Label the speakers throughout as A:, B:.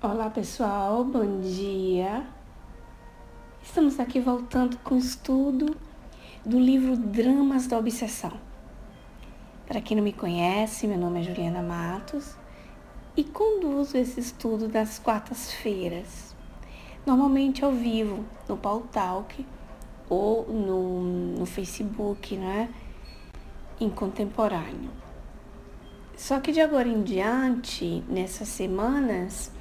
A: Olá pessoal, bom dia. Estamos aqui voltando com o estudo do livro Dramas da Obsessão. Para quem não me conhece, meu nome é Juliana Matos e conduzo esse estudo nas quartas-feiras, normalmente ao vivo, no Paul Talk ou no Facebook, né? Em contemporâneo. Só que de agora em diante, nessas semanas,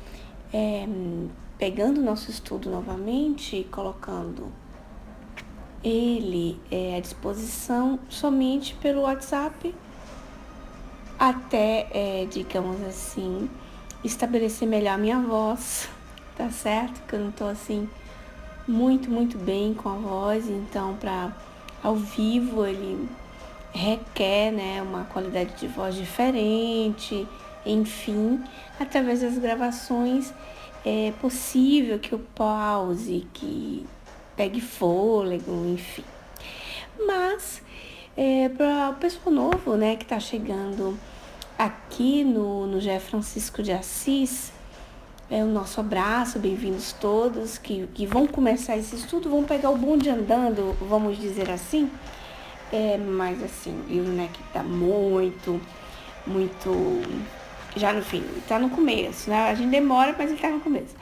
A: pegando o nosso estudo novamente, colocando ele à disposição somente pelo WhatsApp, até, digamos assim, estabelecer melhor a minha voz, tá certo? Que eu não tô assim muito bem com a voz, então para ao vivo ele requer, né, uma qualidade de voz diferente, enfim, através das gravações é possível que eu pause, que pegue fôlego, enfim. Mas, para o pessoal novo, né, que está chegando aqui no GE Francisco de Assis, o nosso abraço, bem-vindos todos que vão começar esse estudo, vão pegar o bonde andando, vamos dizer assim. Mas assim, o livro, né, que tá muito, já no fim, tá no começo, né? A gente demora, mas ele tá no começo.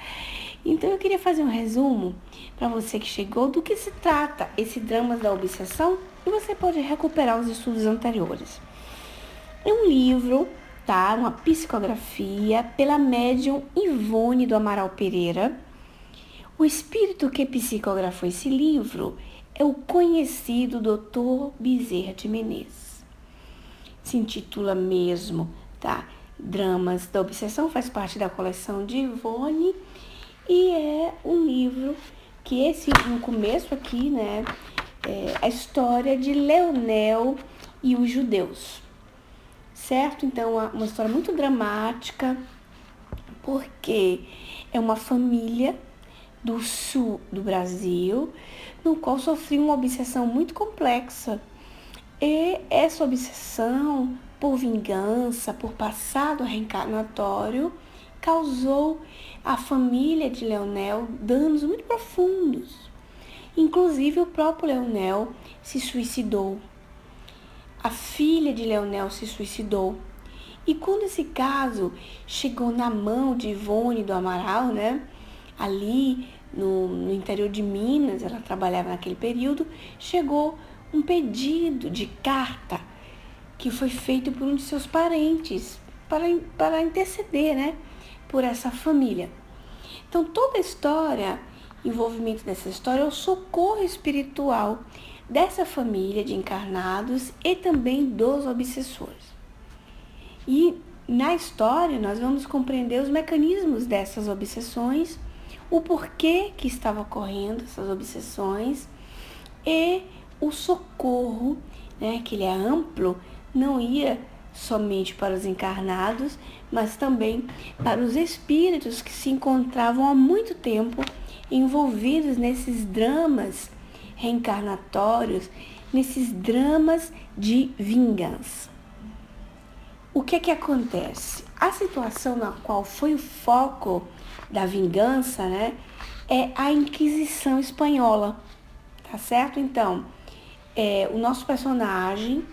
A: Então eu queria fazer um resumo para você que chegou do que se trata esse Dramas da Obsessão e você pode recuperar os estudos anteriores. É um livro, tá? Uma psicografia pela médium Ivone do Amaral Pereira. O espírito que psicografou esse livro é o conhecido Dr. Bezerra de Menezes. Se intitula mesmo, tá? Dramas da Obsessão, faz parte da coleção de Ivone e é um livro que no começo aqui, né, é a história de Leonel e os judeus, certo? Então, é uma história muito dramática, porque é uma família do sul do Brasil, no qual sofreu uma obsessão muito complexa. E essa obsessão por vingança, por passado reencarnatório, causou à família de Leonel danos muito profundos. Inclusive o próprio Leonel se suicidou. A filha de Leonel se suicidou. E quando esse caso chegou na mão de Ivone do Amaral, né, ali no interior de Minas, ela trabalhava naquele período, chegou um pedido de carta que foi feito por um de seus parentes para interceder, né, por essa família. Então toda a história, envolvimento dessa história é o socorro espiritual dessa família de encarnados e também dos obsessores. E na história nós vamos compreender os mecanismos dessas obsessões, o porquê que estava ocorrendo essas obsessões e o socorro, né, que ele é amplo, não ia somente para os encarnados, mas também para os espíritos que se encontravam há muito tempo envolvidos nesses dramas reencarnatórios, nesses dramas de vingança. O que acontece? A situação na qual foi o foco da vingança, né, é a Inquisição Espanhola, tá certo? Então, o nosso personagem,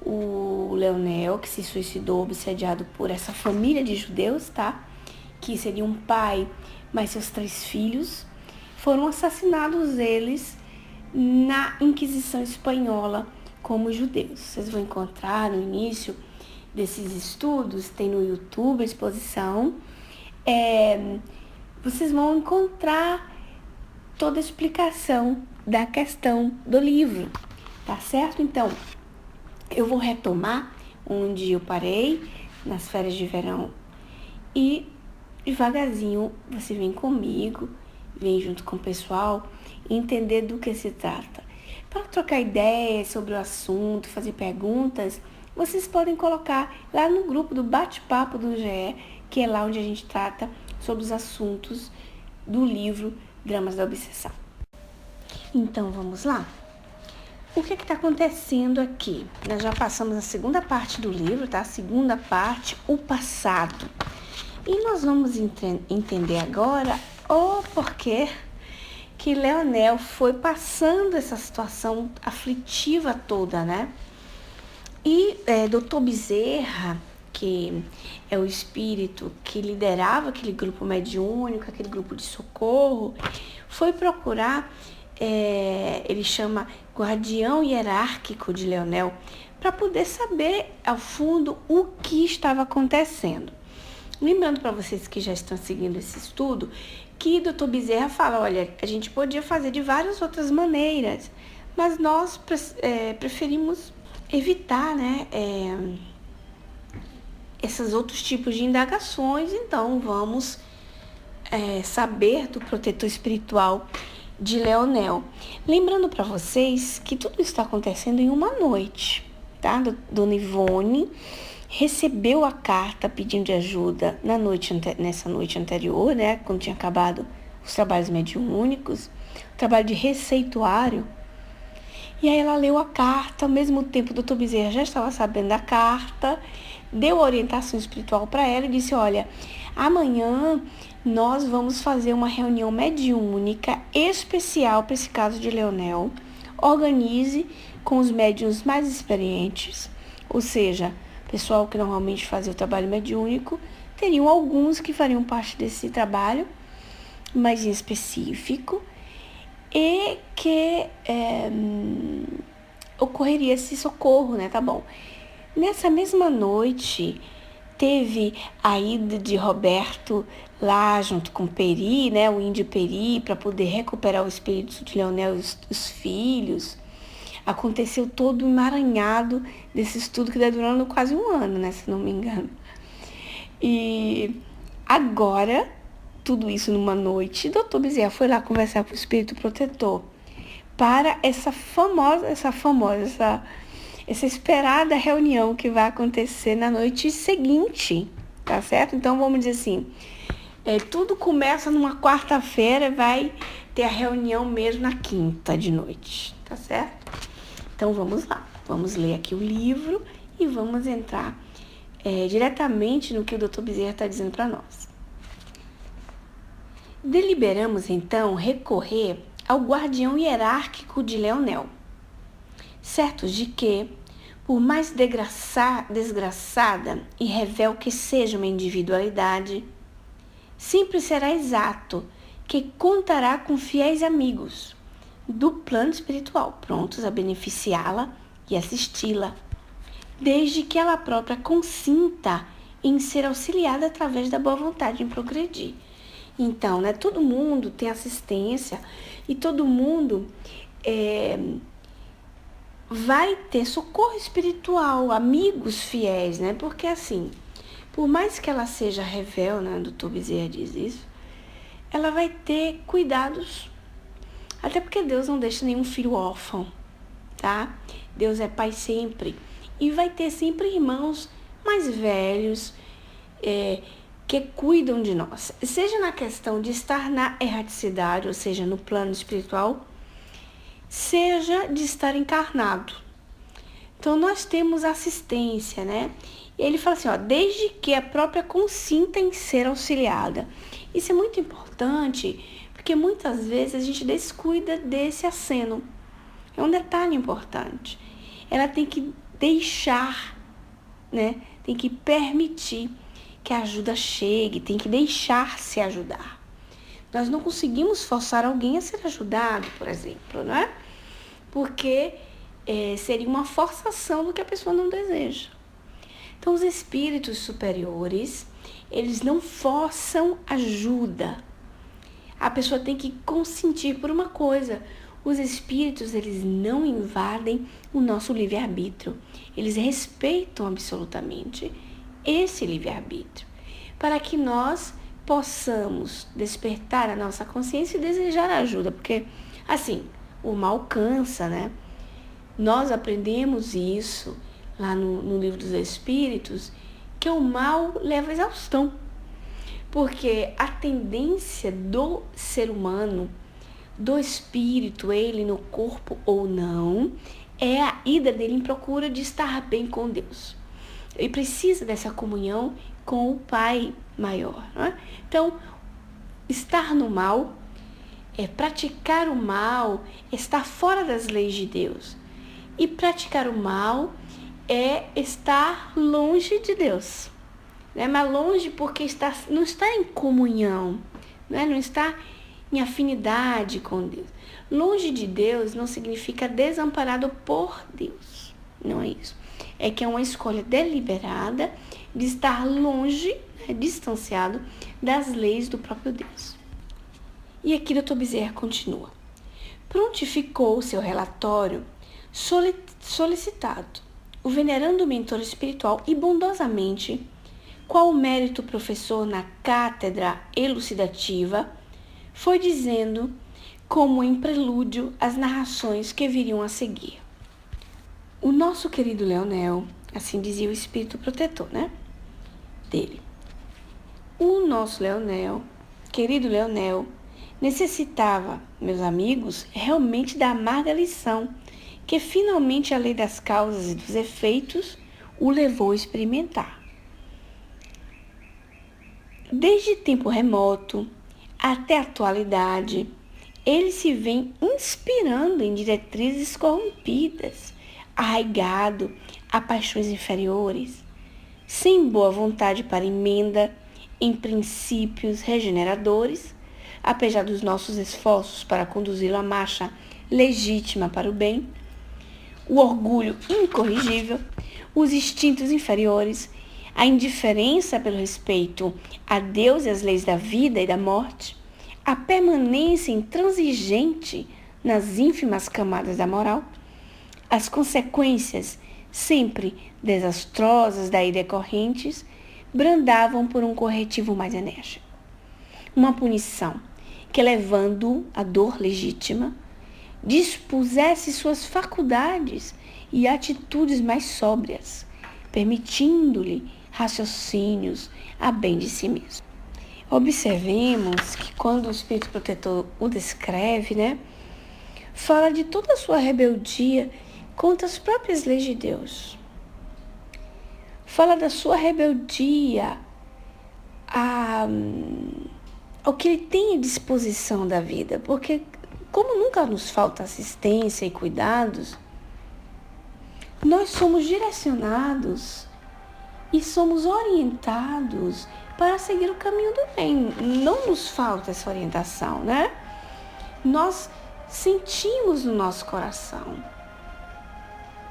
A: o Leonel, que se suicidou obsediado por essa família de judeus, tá? Que seria um pai, mais seus 3 filhos, foram assassinados eles na Inquisição Espanhola como judeus. Vocês vão encontrar no início desses estudos, tem no YouTube a exposição, vocês vão encontrar toda a explicação da questão do livro, tá certo? Então, eu vou retomar onde eu parei nas férias de verão e devagarzinho você vem comigo, vem junto com o pessoal entender do que se trata. Para trocar ideias sobre o assunto, fazer perguntas, vocês podem colocar lá no grupo do bate-papo do GE, que é lá onde a gente trata sobre os assuntos do livro Dramas da Obsessão. Então, vamos lá? O que está acontecendo aqui? Nós já passamos a segunda parte do livro, tá? A segunda parte, o passado. E nós vamos entender agora o porquê que Leonel foi passando essa situação aflitiva toda, né? E Dr. Bezerra, que é o espírito que liderava aquele grupo mediúnico, aquele grupo de socorro, foi procurar, ele chama guardião hierárquico de Leonel, para poder saber ao fundo o que estava acontecendo. Lembrando para vocês que já estão seguindo esse estudo, que Dr. Bezerra fala, olha, a gente podia fazer de várias outras maneiras, mas nós preferimos evitar, né, esses outros tipos de indagações, então vamos saber do protetor espiritual de Leonel. Lembrando para vocês que tudo isso está acontecendo em uma noite, tá? Dona Ivone recebeu a carta pedindo de ajuda nessa noite anterior, né, quando tinha acabado os trabalhos mediúnicos, o trabalho de receituário. E aí ela leu a carta, ao mesmo tempo o Dr. Bezerra já estava sabendo da carta, deu orientação espiritual para ela e disse, olha, amanhã nós vamos fazer uma reunião mediúnica especial para esse caso de Leonel. Organize com os médiuns mais experientes, ou seja, pessoal que normalmente fazia o trabalho mediúnico, teriam alguns que fariam parte desse trabalho, mais em específico, e que ocorreria esse socorro, né? Tá bom. Nessa mesma noite, teve a ida de Roberto lá junto com Peri, né? O índio Peri, para poder recuperar o espírito de Leonel e os filhos. Aconteceu todo um emaranhado desse estudo que está durando quase um ano, né? Se não me engano. E agora, tudo isso numa noite, Dr. Bezerra foi lá conversar com o espírito protetor para essa esperada reunião que vai acontecer na noite seguinte, tá certo? Então, vamos dizer assim, tudo começa numa quarta-feira, vai ter a reunião mesmo na quinta de noite, tá certo? Então, vamos lá, vamos ler aqui o livro e vamos entrar diretamente no que o Dr. Bezerra está dizendo para nós. Deliberamos, então, recorrer ao guardião hierárquico de Leonel, certos de que, por mais desgraçada e revel que seja uma individualidade, sempre será exato que contará com fiéis amigos do plano espiritual, prontos a beneficiá-la e assisti-la, desde que ela própria consinta em ser auxiliada através da boa vontade em progredir. Então, né, todo mundo tem assistência e todo mundo vai ter socorro espiritual, amigos fiéis, né? Porque assim, por mais que ela seja revel, né, o Dr. Bezerra diz isso, ela vai ter cuidados, até porque Deus não deixa nenhum filho órfão, tá? Deus é pai sempre e vai ter sempre irmãos mais velhos, que cuidam de nós, seja na questão de estar na erraticidade, ou seja, no plano espiritual, seja de estar encarnado. Então, nós temos assistência, né? E ele fala assim, ó, desde que a própria consinta em ser auxiliada. Isso é muito importante, porque muitas vezes a gente descuida desse aceno. É um detalhe importante. Ela tem que deixar, né? Tem que permitir que a ajuda chegue, tem que deixar-se ajudar. Nós não conseguimos forçar alguém a ser ajudado, por exemplo, não é? Porque seria uma forçação do que a pessoa não deseja. Então, os espíritos superiores, eles não forçam ajuda. A pessoa tem que consentir por uma coisa. Os espíritos, eles não invadem o nosso livre-arbítrio. Eles respeitam absolutamente esse livre-arbítrio, para que nós possamos despertar a nossa consciência e desejar ajuda, porque, assim, o mal cansa, né? Nós aprendemos isso lá no Livro dos Espíritos, que o mal leva à exaustão, porque a tendência do ser humano, do espírito, ele no corpo ou não, é a ida dele em procura de estar bem com Deus. Ele precisa dessa comunhão com o Pai maior. Não é? Então, estar no mal praticar o mal, estar fora das leis de Deus. E praticar o mal é estar longe de Deus. Né? Mas longe porque não está em comunhão, né? Não está em afinidade com Deus. Longe de Deus não significa desamparado por Deus. Não é isso. É que é uma escolha deliberada de estar longe, distanciado das leis do próprio Deus. E aqui Dr. Bezerra continua. Prontificou seu relatório solicitado o venerando mentor espiritual e bondosamente, qual mérito professor na cátedra elucidativa, foi dizendo, como em prelúdio, as narrações que viriam a seguir. O nosso querido Leonel, assim dizia o espírito protetor, né? Dele. O nosso Leonel, querido Leonel, necessitava, meus amigos, realmente da amarga lição que finalmente a lei das causas e dos efeitos o levou a experimentar. Desde tempo remoto até a atualidade, ele se vem inspirando em diretrizes corrompidas, arraigado a paixões inferiores, sem boa vontade para emenda em princípios regeneradores, apesar dos nossos esforços para conduzi-lo à marcha legítima para o bem, o orgulho incorrigível, os instintos inferiores, a indiferença pelo respeito a Deus e às leis da vida e da morte, a permanência intransigente nas ínfimas camadas da moral, as consequências sempre desastrosas daí decorrentes, brandavam por um corretivo mais enérgico. Uma punição que, levando a dor legítima, dispusesse suas faculdades e atitudes mais sóbrias, permitindo-lhe raciocínios a bem de si mesmo. Observemos que quando o Espírito Protetor o descreve, fala de toda a sua rebeldia contra as próprias leis de Deus. Fala da sua rebeldia ao que ele tem à disposição da vida, porque como nunca nos falta assistência e cuidados, nós somos direcionados e somos orientados para seguir o caminho do bem. Não nos falta essa orientação, né? Nós sentimos no nosso coração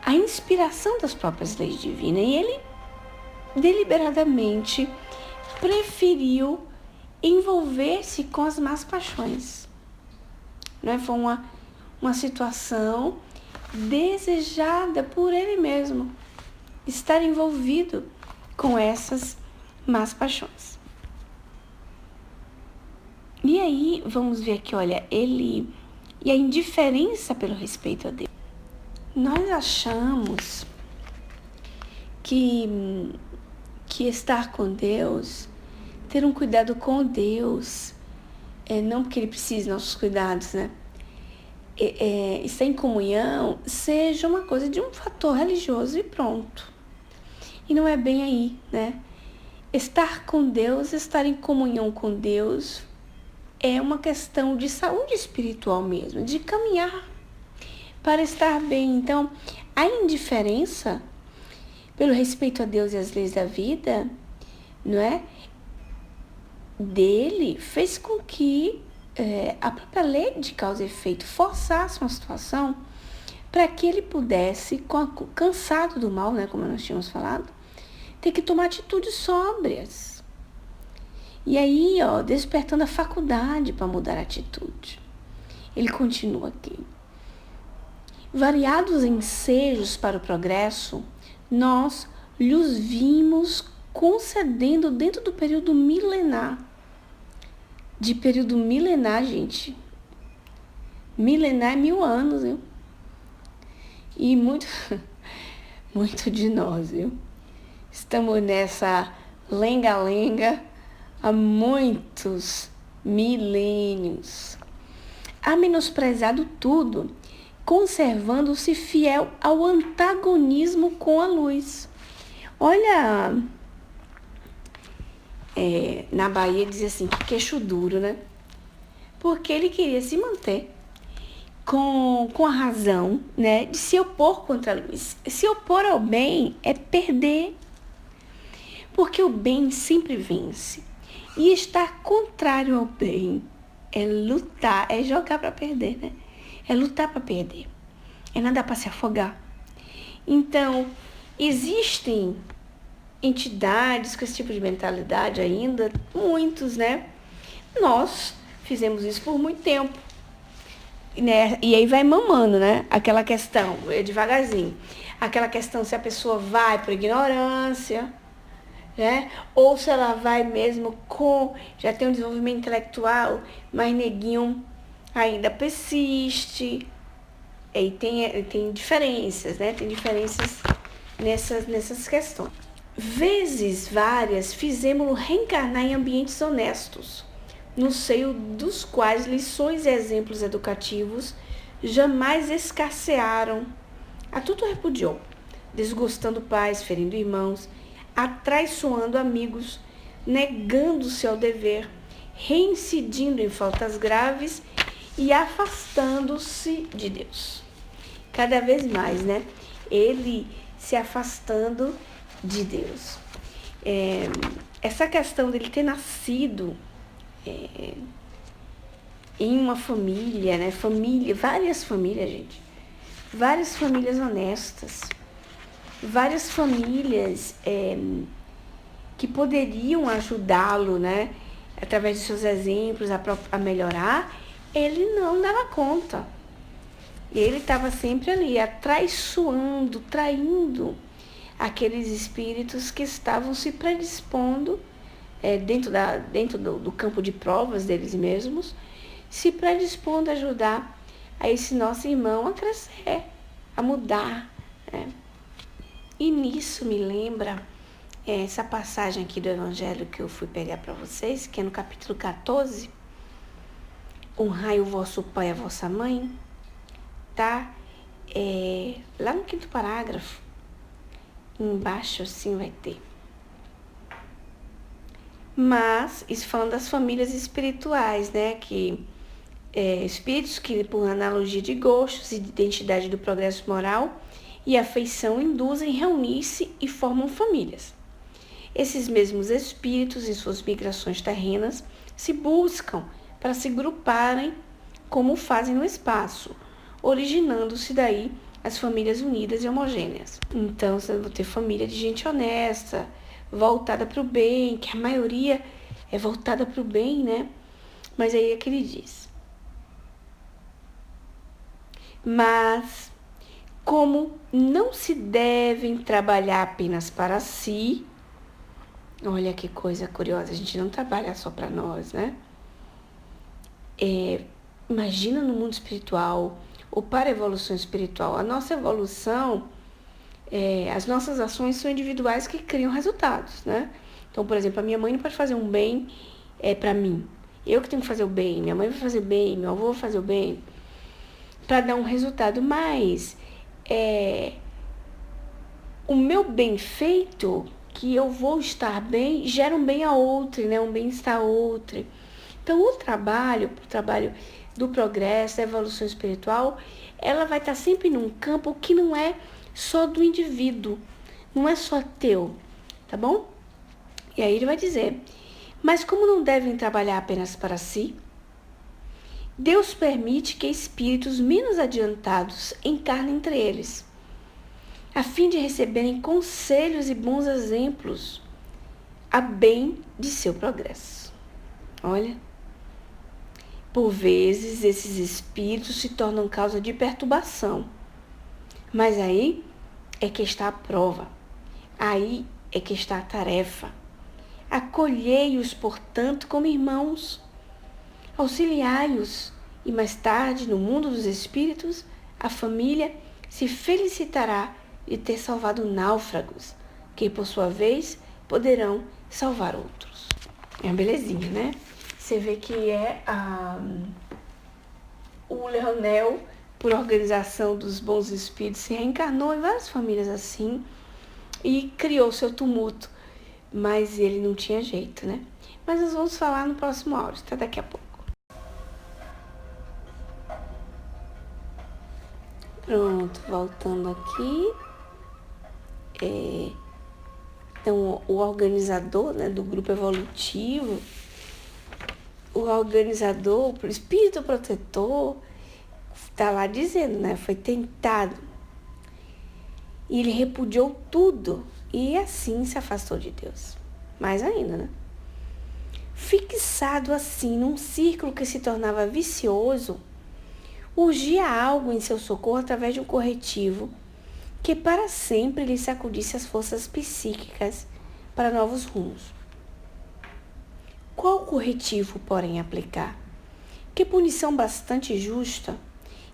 A: a inspiração das próprias leis divinas e ele deliberadamente preferiu envolver-se com as más paixões. Foi uma situação desejada por ele mesmo, estar envolvido com essas más paixões. E aí, vamos ver aqui, ele e a indiferença pelo respeito a Deus. Nós achamos que estar com Deus, ter um cuidado com Deus, não porque ele precise dos nossos cuidados, estar em comunhão, seja uma coisa de um fator religioso e pronto. E não é bem aí, Estar com Deus, estar em comunhão com Deus, é uma questão de saúde espiritual mesmo, de caminhar para estar bem. Então, a indiferença pelo respeito a Deus e às leis da vida, dele fez com que a própria lei de causa e efeito forçasse uma situação para que ele pudesse, cansado do mal, como nós tínhamos falado, ter que tomar atitudes sóbrias. E aí, despertando a faculdade para mudar a atitude. Ele continua aqui. Variados ensejos para o progresso, nós lhes vimos concedendo dentro do período milenar. De período milenar, gente. Milenar é 1000 anos, viu? E muito de nós, viu? Estamos nessa lenga-lenga há muitos milênios. Ha menosprezado tudo, conservando-se fiel ao antagonismo com a luz. Olha na Bahia dizia assim, que queixo duro, né? Porque ele queria se manter com a razão, né, de se opor contra a luz. Se opor ao bem é perder, porque o bem sempre vence. E estar contrário ao bem é lutar, é jogar para perder, né? É lutar para perder, é nadar para se afogar. Então, existem entidades com esse tipo de mentalidade ainda, muitos, né? Nós fizemos isso por muito tempo. Né? E aí vai mamando, né? Aquela questão, devagarzinho. Aquela questão se a pessoa vai por ignorância, né? Ou se ela vai mesmo já tem um desenvolvimento intelectual, mas neguinho ainda persiste. E tem diferenças, né? Tem diferenças nessas questões. Vezes várias fizemos-lo reencarnar em ambientes honestos, no seio dos quais lições e exemplos educativos jamais escassearam. A tudo repudiou, desgostando pais, ferindo irmãos, atraiçoando amigos, negando-se ao dever, reincidindo em faltas graves e afastando-se de Deus. Cada vez mais, né? Ele se afastando de Deus. Essa questão dele ter nascido em uma família, né? Várias famílias, gente. Várias famílias honestas. Várias famílias que poderiam ajudá-lo, né? Através de seus exemplos, a melhorar. Ele não dava conta. Ele estava sempre ali, atraiçoando, traindo aqueles espíritos que estavam se predispondo dentro do campo de provas deles mesmos, se predispondo a ajudar a esse nosso irmão a crescer, a mudar. Né? E nisso me lembra essa passagem aqui do Evangelho que eu fui pegar para vocês, que é no capítulo 14, honrai o vosso pai e a vossa mãe, tá? Lá no 5º parágrafo, embaixo assim vai ter. Mas, isso falando das famílias espirituais, né? Que espíritos que, por analogia de gostos e de identidade do progresso moral e afeição, induzem reunir-se e formam famílias. Esses mesmos espíritos, em suas migrações terrenas, se buscam para se gruparem como fazem no espaço, originando-se daí as famílias unidas e homogêneas. Então, você vai ter família de gente honesta, voltada para o bem, que a maioria é voltada para o bem, né? Mas aí é que ele diz. Mas, como não se devem trabalhar apenas para si, olha que coisa curiosa, a gente não trabalha só para nós, né? Imagina no mundo espiritual, ou para a evolução espiritual. A nossa evolução, as nossas ações são individuais que criam resultados, né? Então, por exemplo, a minha mãe não pode fazer um bem para mim. Eu que tenho que fazer o bem, minha mãe vai fazer o bem, meu avô vai fazer o bem, para dar um resultado. Mas o meu bem feito, que eu vou estar bem, gera um bem a outro, né? Um bem-estar a outro. Então, o trabalho do progresso, da evolução espiritual, ela vai estar sempre num campo que não é só do indivíduo, não é só teu, tá bom? E aí ele vai dizer, mas como não devem trabalhar apenas para si, Deus permite que espíritos menos adiantados encarnem entre eles, a fim de receberem conselhos e bons exemplos a bem de seu progresso. Olha, por vezes esses espíritos se tornam causa de perturbação, mas aí é que está a prova, aí é que está a tarefa. Acolhei-os, portanto, como irmãos, auxiliai-os, e mais tarde, no mundo dos espíritos, a família se felicitará de ter salvado náufragos, que por sua vez poderão salvar outros. É uma belezinha, né? Você vê que o Leonel, por organização dos bons espíritos, se reencarnou em várias famílias assim e criou seu tumulto mas ele não tinha jeito, né? Mas nós vamos falar no próximo áudio, até daqui a pouco. Pronto, voltando aqui. Então, o organizador, né, do grupo evolutivo, o organizador, o espírito protetor, está lá dizendo, né? Foi tentado. E ele repudiou tudo e assim se afastou de Deus. Mais ainda, né? Fixado assim num círculo que se tornava vicioso, urgia algo em seu socorro através de um corretivo que para sempre lhe sacudisse as forças psíquicas para novos rumos. Qual corretivo, porém, aplicar? Que punição bastante justa,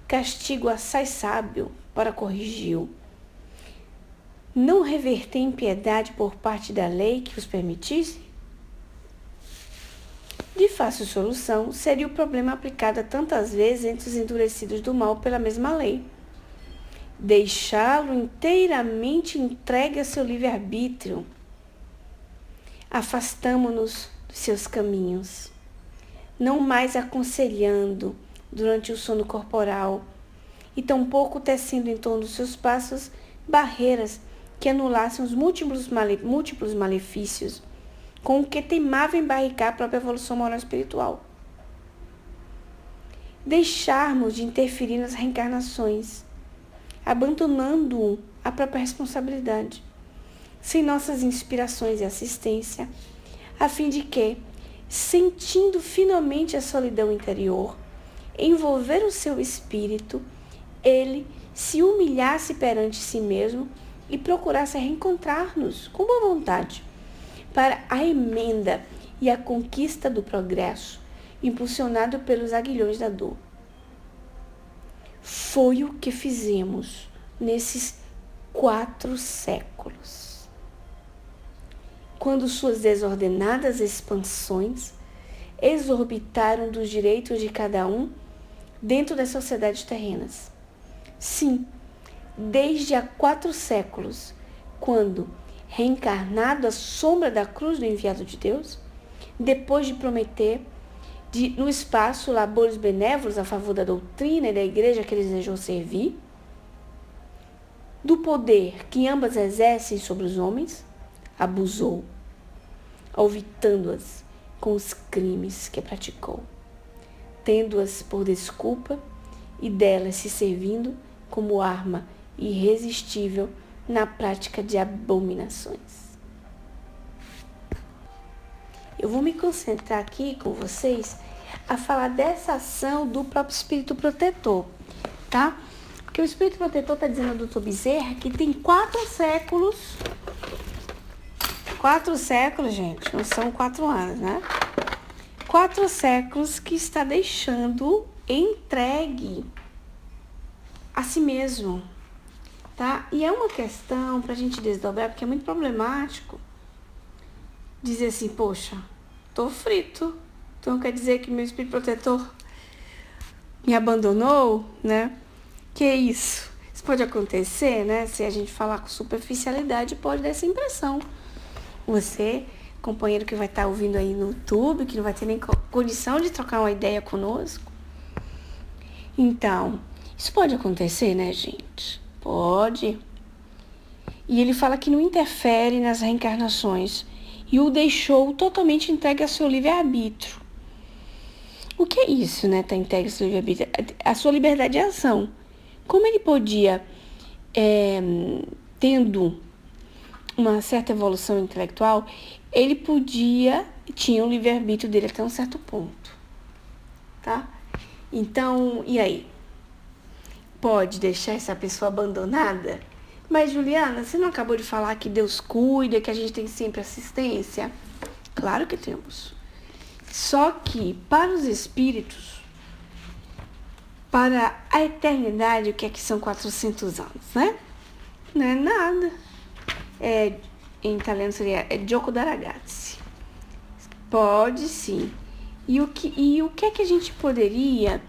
A: castigo assaz sábio para corrigi-o? Não reverter em piedade por parte da lei que os permitisse? De fácil solução seria o problema aplicado tantas vezes entre os endurecidos do mal pela mesma lei. Deixá-lo inteiramente entregue a seu livre-arbítrio. Afastamo-nos dos seus caminhos, não mais aconselhando durante o sono corporal, e tampouco tecendo em torno dos seus passos barreiras que anulassem os múltiplos malefícios com o que teimava embarricar a própria evolução moral e espiritual. Deixarmos de interferir nas reencarnações, abandonando a própria responsabilidade, sem nossas inspirações e assistência, a fim de que, sentindo finalmente a solidão interior, envolver o seu espírito, ele se humilhasse perante si mesmo e procurasse reencontrar-nos com boa vontade para a emenda e a conquista do progresso, impulsionado pelos aguilhões da dor. Foi o que fizemos nesses 4 séculos, quando suas desordenadas expansões exorbitaram dos direitos de cada um dentro das sociedades terrenas. Sim, desde há 4 séculos, quando, reencarnado à sombra da cruz do enviado de Deus, depois de prometer no espaço labores benévolos a favor da doutrina e da igreja que ele desejou servir, do poder que ambas exercem sobre os homens, abusou, alvitando-as com os crimes que praticou, tendo-as por desculpa e delas se servindo como arma irresistível na prática de abominações. Eu vou me concentrar aqui com vocês a falar dessa ação do próprio espírito protetor, tá? Porque o espírito protetor está dizendo ao Dr. Bezerra que tem 4 séculos, 4 séculos, gente, não são 4 anos, né? 4 séculos que está deixando entregue a si mesmo, tá? E é uma questão para a gente desdobrar, porque é muito problemático dizer assim, poxa, tô frito, então quer dizer que meu espírito protetor me abandonou, né? Que isso? Isso pode acontecer, né? Se a gente falar com superficialidade, pode dar essa impressão. Você, companheiro que vai estar ouvindo aí no YouTube, que não vai ter nem condição de trocar uma ideia conosco. Então, isso pode acontecer, né, gente? Pode. E ele fala que não interfere nas reencarnações e o deixou totalmente entregue ao seu livre-arbítrio. O que é isso, né? Tá entregue ao seu livre-arbítrio? A sua liberdade de ação. Como ele podia, tendo uma certa evolução intelectual, ele tinha o livre-arbítrio dele até um certo ponto, tá? Então, e aí? Pode deixar essa pessoa abandonada? Mas, Juliana, você não acabou de falar que Deus cuida, que a gente tem sempre assistência? Claro que temos. Só que, para os espíritos, para a eternidade, o que é que são 400 anos, né? Não é nada. Em italiano seria gioco da ragazzi. Pode sim. E o que é que a gente poderia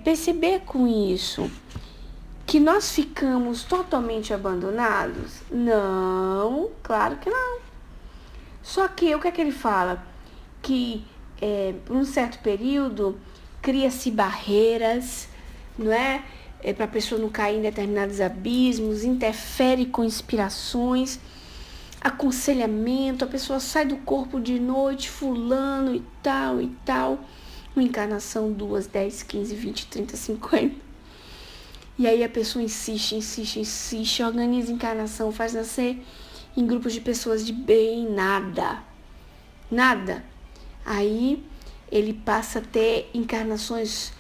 A: perceber com isso? Que nós ficamos totalmente abandonados? Não, claro que não. Só que o que é que ele fala? Que por um certo período cria-se barreiras, não é? Para a pessoa não cair em determinados abismos, interfere com inspirações, aconselhamento, a pessoa sai do corpo de noite, fulano e tal. Uma encarnação, 2, 10, 15, 20, 30, 50. E aí a pessoa insiste, organiza encarnação, faz nascer em grupos de pessoas de bem, nada. Aí ele passa a ter encarnações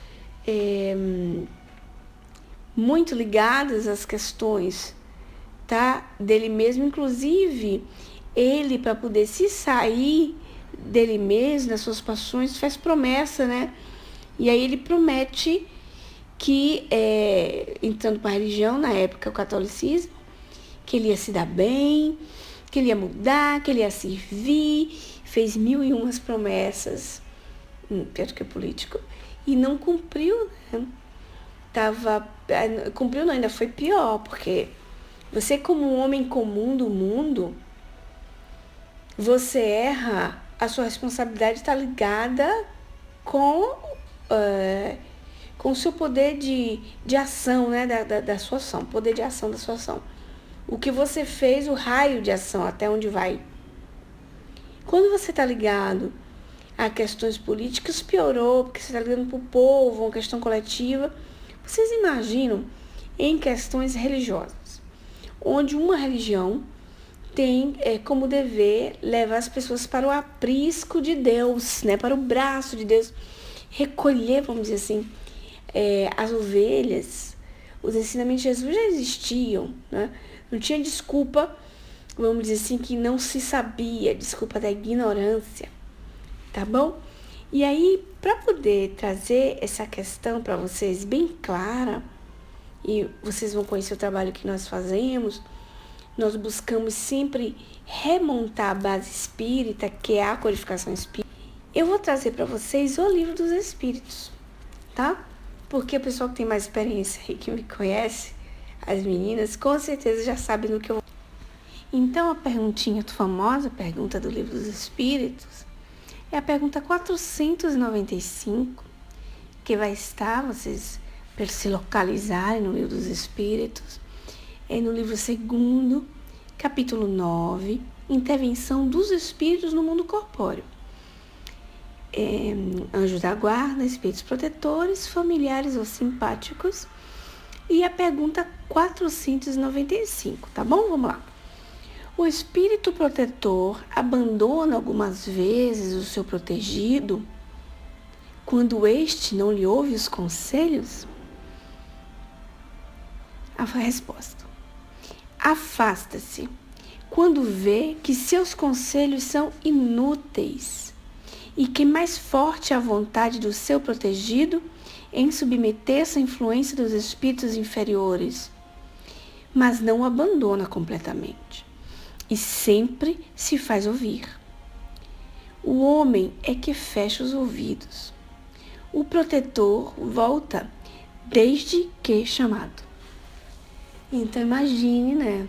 A: muito ligadas às questões, tá, dele mesmo. Inclusive, ele, para poder se sair dele mesmo, das suas paixões, faz promessa, né? E aí ele promete que, entrando para a religião, na época o catolicismo, que ele ia se dar bem, que ele ia mudar, que ele ia servir, fez 1001 promessas, pior que político, e não cumpriu, né? Cumpriu não, ainda foi pior, porque você, como um homem comum do mundo, você erra, a sua responsabilidade está ligada com o seu poder de ação, né? Da sua ação, poder de ação da sua ação. O que você fez, o raio de ação, até onde vai. Quando você está ligado a questões políticas, piorou, porque você está ligando para o povo, uma questão coletiva. Vocês imaginam em questões religiosas, onde uma religião tem como dever levar as pessoas para o aprisco de Deus, né? Para o braço de Deus, recolher, vamos dizer assim, as ovelhas. Os ensinamentos de Jesus já existiam, né? Não tinha desculpa, vamos dizer assim, que não se sabia, desculpa da ignorância, tá bom? E aí, para poder trazer essa questão para vocês bem clara, e vocês vão conhecer o trabalho que nós fazemos, nós buscamos sempre remontar a base espírita, que é a codificação espírita. Eu vou trazer para vocês o Livro dos Espíritos, tá? Porque o pessoal que tem mais experiência aí, que me conhece, as meninas, com certeza já sabem do que eu vou. Então, a perguntinha famosa, a pergunta do Livro dos Espíritos, é a pergunta 495, que vai estar, vocês, para se localizarem no Livro dos Espíritos, no livro 2º, capítulo 9, Intervenção dos Espíritos no Mundo Corpóreo. Anjos da guarda, espíritos protetores, familiares ou simpáticos. E a pergunta 495, tá bom? Vamos lá. O espírito protetor abandona algumas vezes o seu protegido quando este não lhe ouve os conselhos? A resposta: afasta-se quando vê que seus conselhos são inúteis e que mais forte é a vontade do seu protegido em submeter-se à influência dos espíritos inferiores, mas não o abandona completamente e sempre se faz ouvir. O homem é que fecha os ouvidos. O protetor volta desde que chamado. Então imagine, né?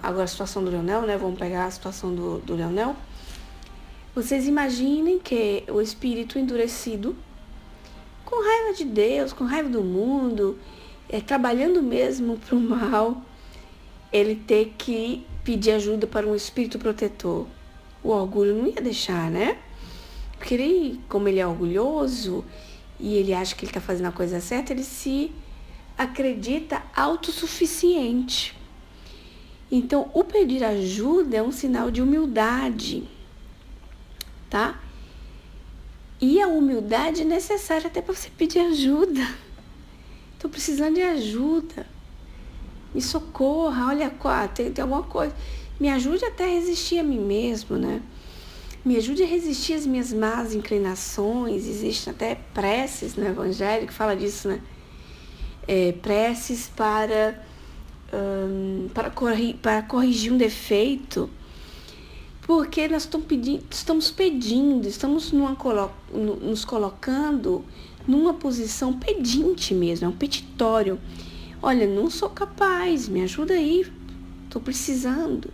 A: Agora a situação do Leonel, né? Vamos pegar a situação do Leonel. Vocês imaginem que o espírito endurecido, com raiva de Deus, com raiva do mundo, trabalhando mesmo para o mal, ele ter que pedir ajuda para um espírito protetor. O orgulho não ia deixar, né? Porque ele, como ele é orgulhoso e ele acha que ele está fazendo a coisa certa, ele se acredita autossuficiente. Então, o pedir ajuda é um sinal de humildade, tá? E a humildade é necessária até para você pedir ajuda. Estou precisando de ajuda. Me socorra, olha, tem alguma coisa. Me ajude até a resistir a mim mesmo, né? Me ajude a resistir às minhas más inclinações. Existem até preces no Evangelho que fala disso, né? Preces para corrigir um defeito. Porque nós estamos nos colocando numa posição pedinte mesmo, é um petitório. Olha, não sou capaz, me ajuda aí, estou precisando.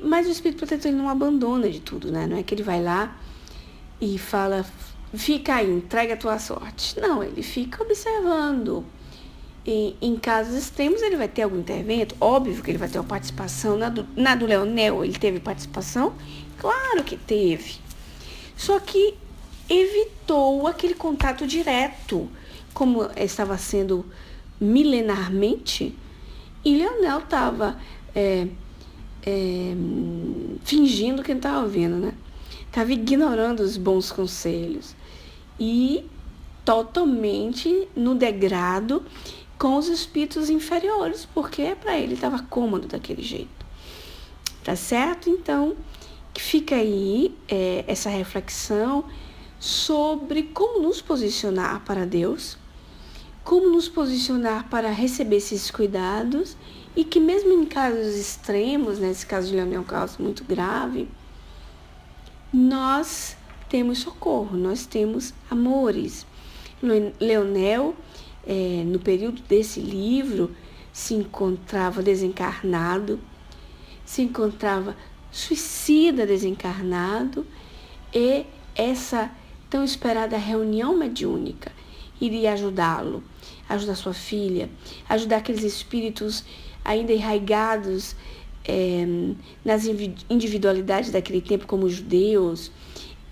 A: Mas o Espírito Protetor ele não abandona de tudo, né? Não é que ele vai lá e fala, fica aí, entrega a tua sorte. Não, ele fica observando. E, em casos extremos, ele vai ter algum intervento. Óbvio que ele vai ter uma participação. Na do Leonel, ele teve participação? Claro que teve. Só que evitou aquele contato direto, como estava sendo milenarmente. E Leonel estava fingindo que não estava ouvindo, né? Estava ignorando os bons conselhos. E totalmente no degrado com os espíritos inferiores, porque para ele estava cômodo daquele jeito. Tá certo? Então, fica aí essa reflexão sobre como nos posicionar para Deus, como nos posicionar para receber esses cuidados e que mesmo em casos extremos, nesse caso de Leonel é um caso muito grave, nós temos socorro, nós temos amores. Leonel, no período desse livro, se encontrava desencarnado, se encontrava suicida desencarnado, e essa tão esperada reunião mediúnica iria ajudá-lo, ajudar sua filha, ajudar aqueles espíritos ainda enraigados nas individualidades daquele tempo, como os judeus,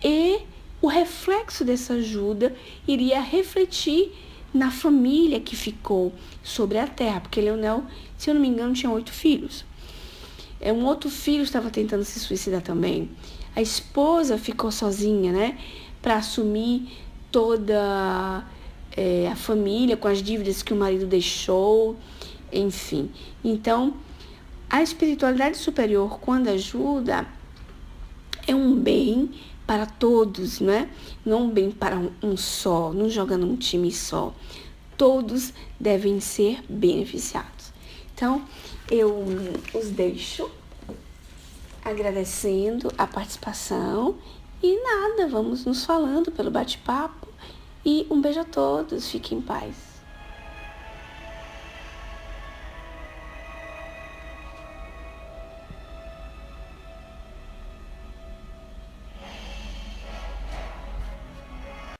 A: e o reflexo dessa ajuda iria refletir na família que ficou sobre a terra, porque Leonel, se eu não me engano, tinha 8 filhos. Um outro filho estava tentando se suicidar também. A esposa ficou sozinha, né, para assumir toda a família com as dívidas que o marido deixou, enfim. Então, a espiritualidade superior, quando ajuda, é um bem para todos, né? Não um bem para um só, não joga num time só. Todos devem ser beneficiados. Então, eu os deixo agradecendo a participação e nada, vamos nos falando pelo bate-papo e um beijo a todos, fiquem em paz.